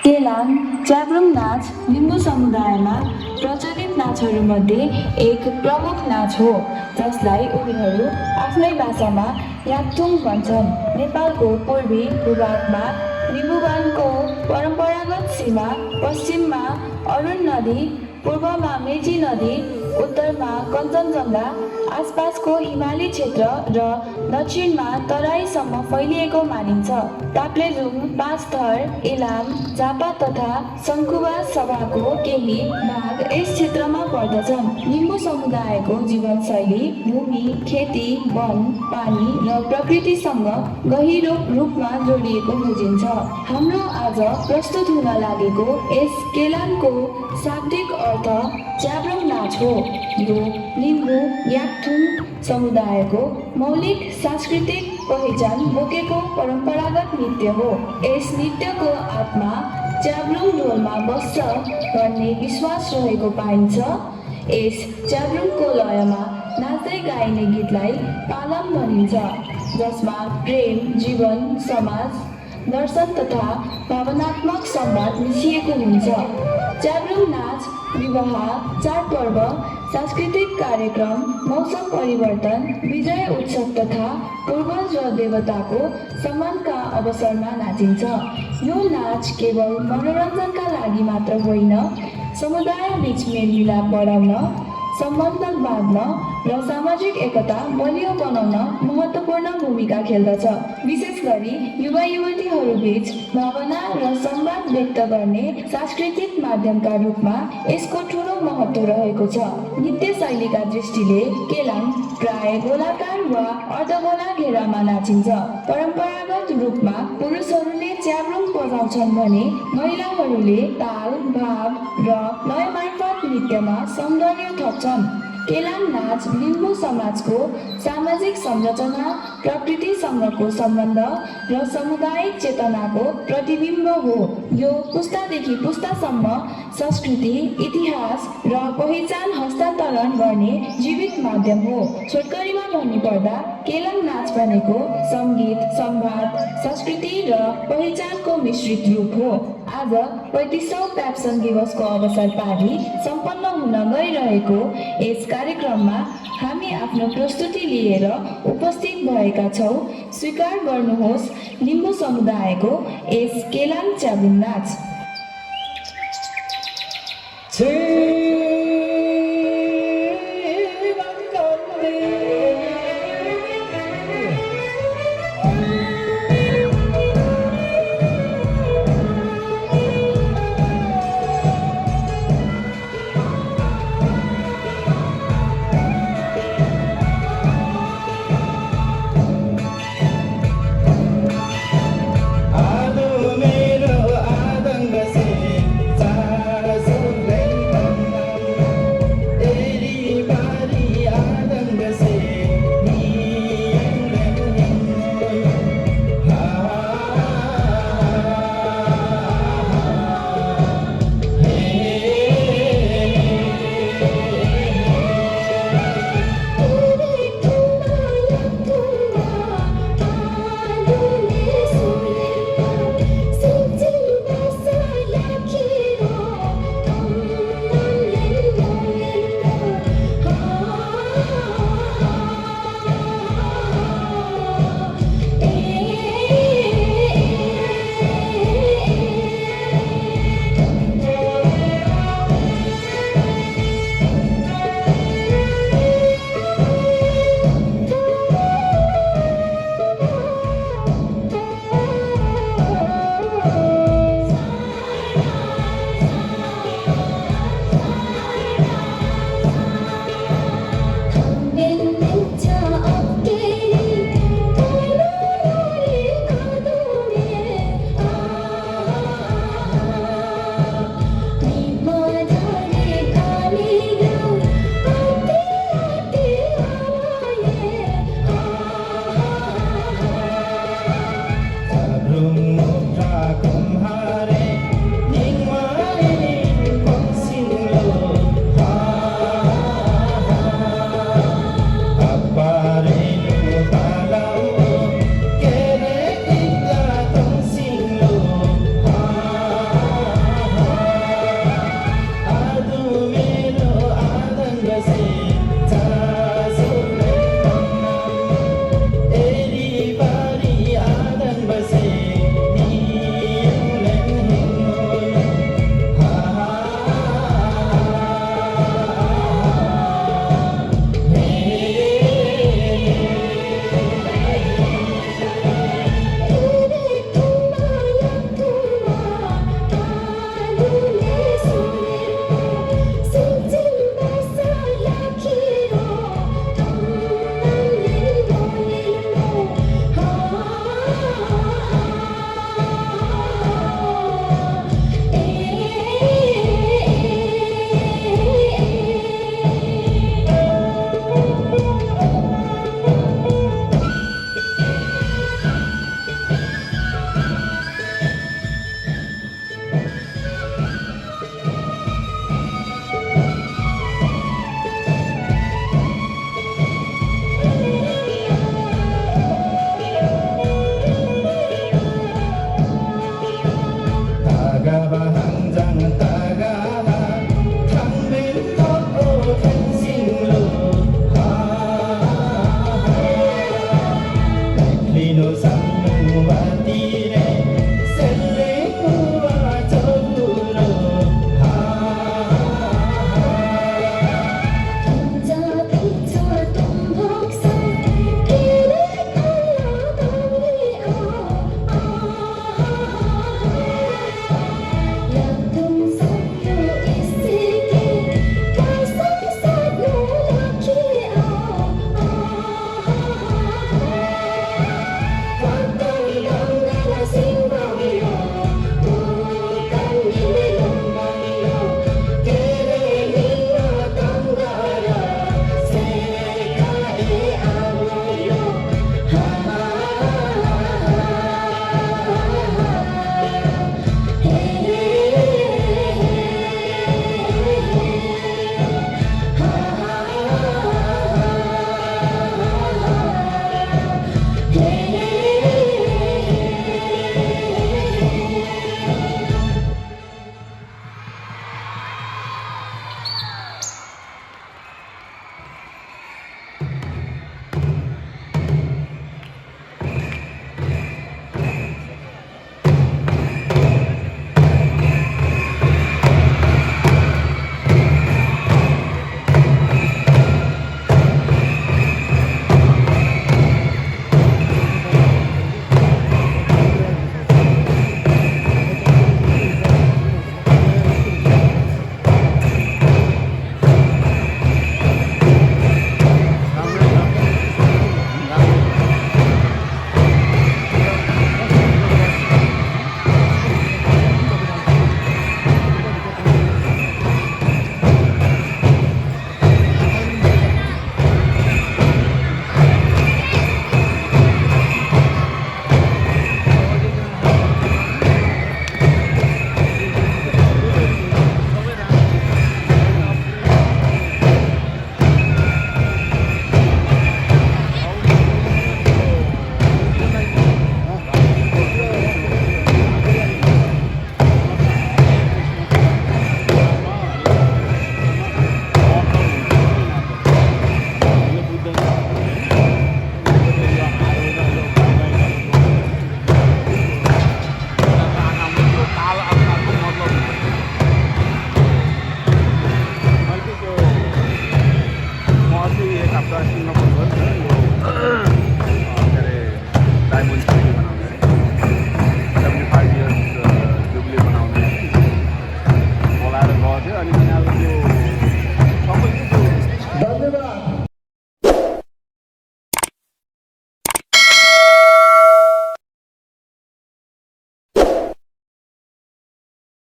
केलाङ च्याब्रुङ नाच लिम्बू समुदायमा प्रचलित नाचहरूमध्ये एक प्रमुख नाच हो, जसलाई उनीहरू आफ्नै भाषामा याक्थुङ भन्छन्। नेपालको पूर्वी भूभागमा लिम्बुवानको परम्परागत सीमा पश्चिममा अरुण नदी, पूर्वमा मेची नदी, उत्तरमा कञ्चनजङ्घा आसपासको हिमाली क्षेत्र र दक्षिणमा तराईसम्म फैलिएको मानिन्छ। ताप्लेजुङ, पाँचथर, इलाम, झापा तथा सङ्खुवा सभाको केही भाग यस क्षेत्रमा पर्दछन्। लिम्बू समुदायको जीवनशैली भूमि, खेती, वन, पानी र प्रकृतिसँग गहिरो रूपमा जोडिएको बुझिन्छ। हाम्रो आज प्रस्तुत हुन लागेको यस केलाङको शाब्दिक अर्थ च्याब्रुङ नाच हो। यो लिम्बू याक्थुङ समुदायको मौलिक सांस्कृतिक पहिचान बोकेको परम्परागत नृत्य हो। यस नृत्यको आत्मा च्याब्रुङ ढोलमा बस्छ भन्ने विश्वास रहेको पाइन्छ। यस च्याब्रुङको लयमा नाच्दै गाइने गीतलाई पालम भनिन्छ, जसमा प्रेम, जीवन, समाज, दर्शन तथा भावनात्मक संवाद मिसिएको हुन्छ। च्याब्रुङ नाच विवाह, चाडपर्व, सांस्कृतिक कार्यक्रम, मौसम परिवर्तन, विजय उत्सव तथा पूर्वज र देवताको सम्मानका अवसरमा नाचिन्छ। यो नाच केवल मनोरञ्जनका लागि मात्र होइन, समुदाय बीच मेलमिलाप बढाउन, सम्बन्ध बाँध्न र सामाजिक एकता बलियो बनाउन महत्त्वपूर्ण भूमिका खेल्दछ। विशेष गरी युवा युवतीहरू बीच भावना र संवाद व्यक्त गर्ने सांस्कृतिक माध्यमका रूपमा यसको ठूलो महत्त्व रहेको छ। नृत्य शैलीका दृष्टिले केलाङ प्राय गोलाकार वा अर्धगोला घेरामा नाचिन्छ। परम्परागत रूपमा पुरुषहरूले च्याब्रुङ बजाउँछन् भने महिलाहरूले ताल, भाव र लय मार्फत नृत्यमा सौन्दर्य थप्छन्। केलाङ नाच लिम्बू समाजको सामाजिक संरचना, प्रकृतिसँगको सम्बन्ध र सामुदायिक चेतनाको प्रतिबिम्ब हो। यो पुस्तादेखि पुस्तासम्म संस्कृति, इतिहास र पहिचान हस्तान्तरण गर्ने जीवित माध्यम हो। छोटकरीमा भन्नुपर्दा केलाङ नाच भनेको सङ्गीत, संवाद, संस्कृति र पहिचानको मिश्रित रूप हो। आज 35औं प्याप्सन दिवसको अवसर पारी सम्पन्न हुन गइरहेको यस कार्यक्रममा हामी आफ्नो प्रस्तुति लिएर उपस्थित भएका छौँ। स्वीकार गर्नुहोस् लिम्बू समुदायको यस केलाङ च्याब्रुङ नाच। आइसक्रिममा